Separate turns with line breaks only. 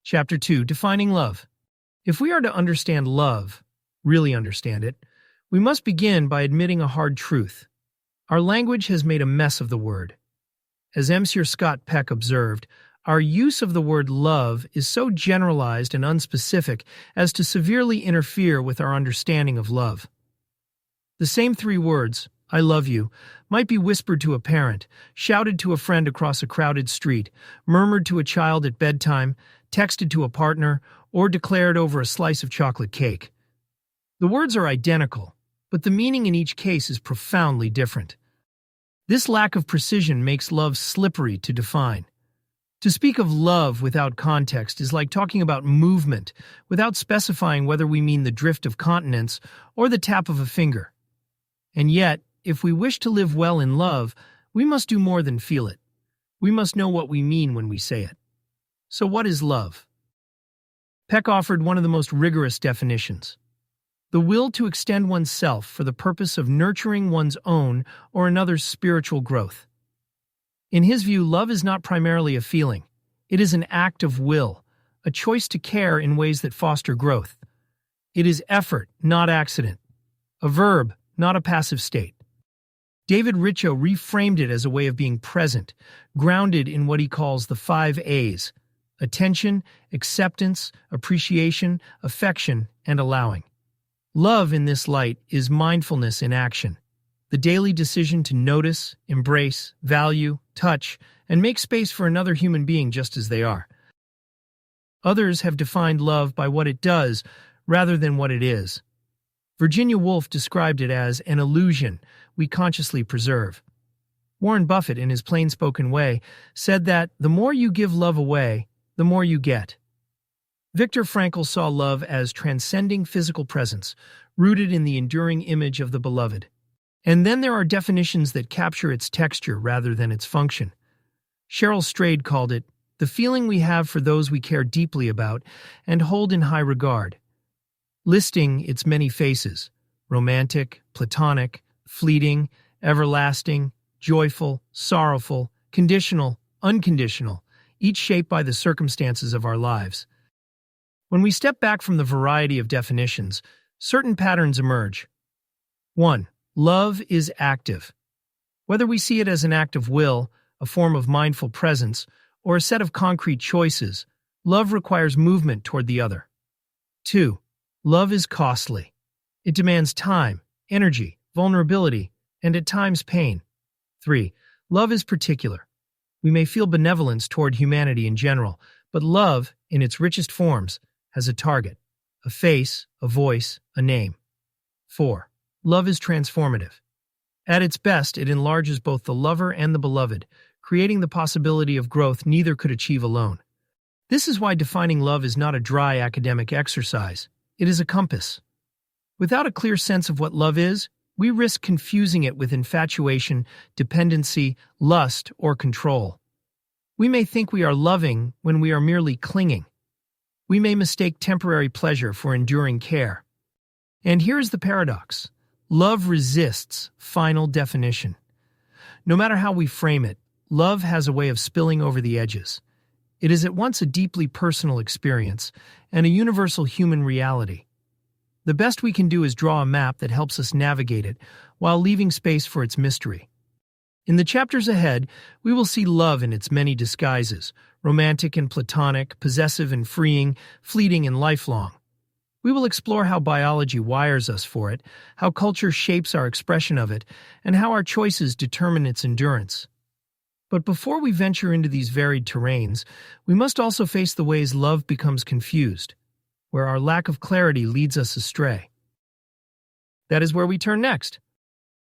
Chapter 2, Defining Love. If we are to understand love, really understand it, we must begin by admitting a hard truth. Our language has made a mess of the word. As Monsieur Scott Peck observed, our use of the word love is so generalized and unspecific as to severely interfere with our understanding of love. The same three words, I love you, might be whispered to a parent, shouted to a friend across a crowded street, murmured to a child at bedtime, texted to a partner, or declared over a slice of chocolate cake. The words are identical, but the meaning in each case is profoundly different. This lack of precision makes love slippery to define. To speak of love without context is like talking about movement without specifying whether we mean the drift of continents or the tap of a finger. And yet, if we wish to live well in love, we must do more than feel it. We must know what we mean when we say it. So what is love? Peck offered one of the most rigorous definitions: the will to extend oneself for the purpose of nurturing one's own or another's spiritual growth. In his view, love is not primarily a feeling. It is an act of will, a choice to care in ways that foster growth. It is effort, not accident. A verb, not a passive state. David Richo reframed it as a way of being present, grounded in what he calls the 5 A's: attention, acceptance, appreciation, affection, and allowing. Love, in this light, is mindfulness in action. The daily decision to notice, embrace, value, touch, and make space for another human being just as they are. Others have defined love by what it does rather than what it is. Virginia Woolf described it as an illusion we consciously preserve. Warren Buffett, in his plain-spoken way, said that the more you give love away, the more you get. Viktor Frankl saw love as transcending physical presence, rooted in the enduring image of the beloved. And then there are definitions that capture its texture rather than its function. Cheryl Strayed called it the feeling we have for those we care deeply about and hold in high regard, listing its many faces: romantic, platonic, fleeting, everlasting, joyful, sorrowful, conditional, unconditional, each shaped by the circumstances of our lives. When we step back from the variety of definitions, certain patterns emerge. 1. Love is active. Whether we see it as an act of will, a form of mindful presence, or a set of concrete choices, love requires movement toward the other. 2. Love is costly. It demands time, energy, vulnerability, and at times pain. 3. Love is particular. We may feel benevolence toward humanity in general, but love, in its richest forms, has a target, a face, a voice, a name. 4. Love is transformative. At its best, it enlarges both the lover and the beloved, creating the possibility of growth neither could achieve alone. This is why defining love is not a dry academic exercise. It is a compass. Without a clear sense of what love is, we risk confusing it with infatuation, dependency, lust, or control. We may think we are loving when we are merely clinging. We may mistake temporary pleasure for enduring care. And here's the paradox. Love resists final definition. No matter how we frame it, love has a way of spilling over the edges. It is at once a deeply personal experience and a universal human reality. The best we can do is draw a map that helps us navigate it while leaving space for its mystery. In the chapters ahead, we will see love in its many disguises: romantic and platonic, possessive and freeing, fleeting and lifelong. We will explore how biology wires us for it, how culture shapes our expression of it, and how our choices determine its endurance. But before we venture into these varied terrains, we must also face the ways love becomes confused, where our lack of clarity leads us astray. That is where we turn next.